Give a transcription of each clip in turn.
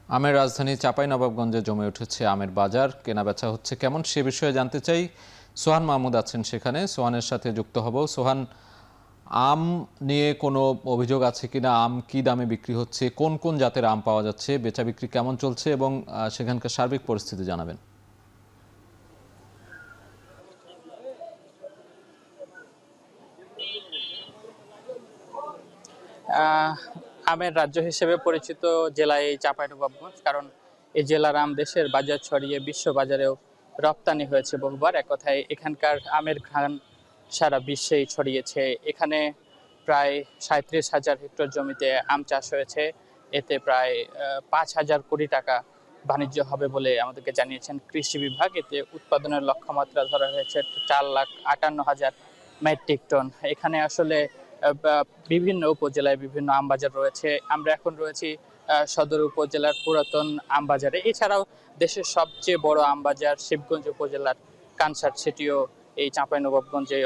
আমের রাজধানী চাঁপাইনবাবগঞ্জে জমে উঠেছে আমের বাজার। কেনাবেচা হচ্ছে কেমন সে বিষয়ে জানতে চাই। সোহান মাহমুদ আছেন সেখানে, সোহানের সাথে যুক্ত হব। সোহান, আম নিয়ে কোনো অভিযোগ আছে কিনা? আম কি দামে বিক্রি হচ্ছে? কোন কোন জাতের আম পাওয়া যাচ্ছে? বেচা বিক্রি কেমন চলছে এবং সেখানকার সার্বিক পরিস্থিতি জানাবেন। আমের রাজ্য হিসেবে পরিচিত জেলা এই চাঁপাইনবাবগঞ্জ, কারণ এই জেলার আম দেশের বাজার ছড়িয়ে বিশ্ব বাজারেও রপ্তানি হয়েছে বহুবার। এক কথায় এখানকার আমের ঘ্রাণ সারা বিশ্বেই ছড়িয়েছে। এখানে প্রায় 37,000 হেক্টর জমিতে আম চাষ হয়েছে। এতে প্রায় 5,000 কোটি টাকা বাণিজ্য হবে বলে আমাদেরকে জানিয়েছেন কৃষি বিভাগ। এতে উৎপাদনের লক্ষ্যমাত্রা ধরা হয়েছে 4,58,000 মেট্রিক টন। এখানে আসলে বিভিন্ন উপজেলায় বিভিন্ন আমবাজার রয়েছে। আমরা এখন রয়েছি সদর উপজেলার পুরাতন আমবাজারে। এছাড়াও দেশের সবচেয়ে বড় আমবাজার শিবগঞ্জ উপজেলার কানসাট, সেটিও এই চাঁপাইনবাবগঞ্জে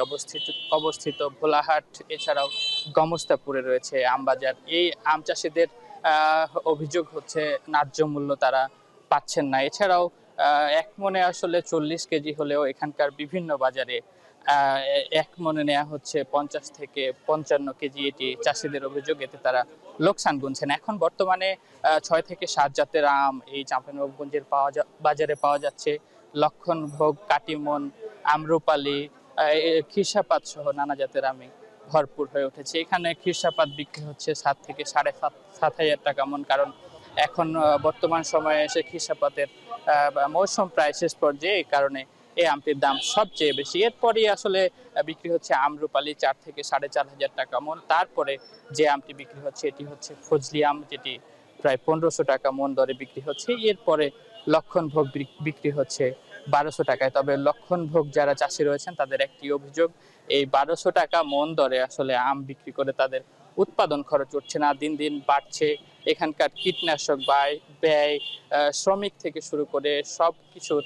অবস্থিত। ভোলাহাট এছাড়াও গমস্তাপুরে রয়েছে আমবাজার। এই আম চাষিদের অভিযোগ হচ্ছে ন্যায্য মূল্য তারা পাচ্ছেন না। এছাড়াও এক মনে আসলে 40 কেজি হলেও এখানকার বিভিন্ন বাজারে এক মনে নেওয়া হচ্ছে 50 থেকে 55 কেজি। এটি চাষিদের অভিযোগ, এতে তারা লোকসান গুনছেন। এখন বর্তমানে 6 থেকে 7 জাতের আম এই চাঁপাইনবাবগঞ্জের বাজারে পাওয়া যাচ্ছে। লক্ষণভোগ, কাটিমন, আম্রপালি, খিরসাপাত সহ নানা জাতের আমে ভরপুর হয়ে উঠেছে। এখানে খিরসাপাত বিক্রি হচ্ছে 7 থেকে 7,500 টাকা মন, কারণ এখন বর্তমান সময়ে এসে খিরসাপাতের মৌসুম প্রায় শেষ পর্যায়ে, এই কারণে এই আমটির দাম সবচেয়ে বেশি। এরপরই আসলে বিক্রি হচ্ছে আম্রপালি 4 থেকে 4,500 টাকা মন। তারপরে যে আমটি বিক্রি হচ্ছে এটি হচ্ছে ফজলি আম, যেটি প্রায় 1500 টাকা মন দরে বিক্রি হচ্ছে। এরপরে লক্ষণভোগ বিক্রি হচ্ছে 1200 টাকায়। তবে লক্ষণভোগ যারা চাষি রয়েছেন তাদের একটি অভিযোগ, এই 1200 টাকা মন দরে আসলে আম বিক্রি করে তাদের উৎপাদন খরচ উঠছে না, দিন দিন বাড়ছে। এখানকার কীটনাশক ব্যয়, শ্রমিক থেকে শুরু করে সব কিছুর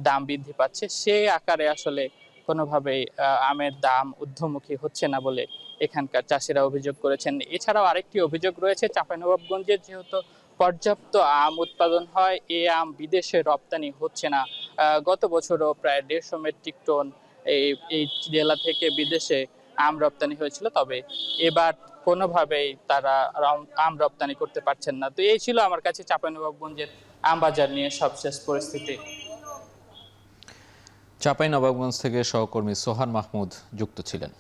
দাম বৃদ্ধি পাচ্ছে। সেই আকারে আসলে কোনোভাবেই আমের দাম ঊর্ধ্বমুখী হচ্ছে না বলে এখানকার চাষিরা অভিযোগ করেছেন। এছাড়াও আরেকটি অভিযোগ রয়েছে, চাঁপাইনবাবগঞ্জে যেহেতু পর্যাপ্ত আম উৎপাদন হয়, এই আম বিদেশে রপ্তানি হচ্ছে না। গত বছরও প্রায় 150 মেট্রিক টন এই জেলা থেকে বিদেশে আম রপ্তানি হয়েছিল। তবে এবার কোনোভাবেই তারা আম রপ্তানি করতে পারছেন না। তো এই ছিল আমার কাছে চাঁপাইনবাবগঞ্জের আম বাজার নিয়ে সবশেষ পরিস্থিতি। চাঁপাইনবাবগঞ্জ থেকে সহকর্মী সোহান মাহমুদ যুক্ত ছিলেন।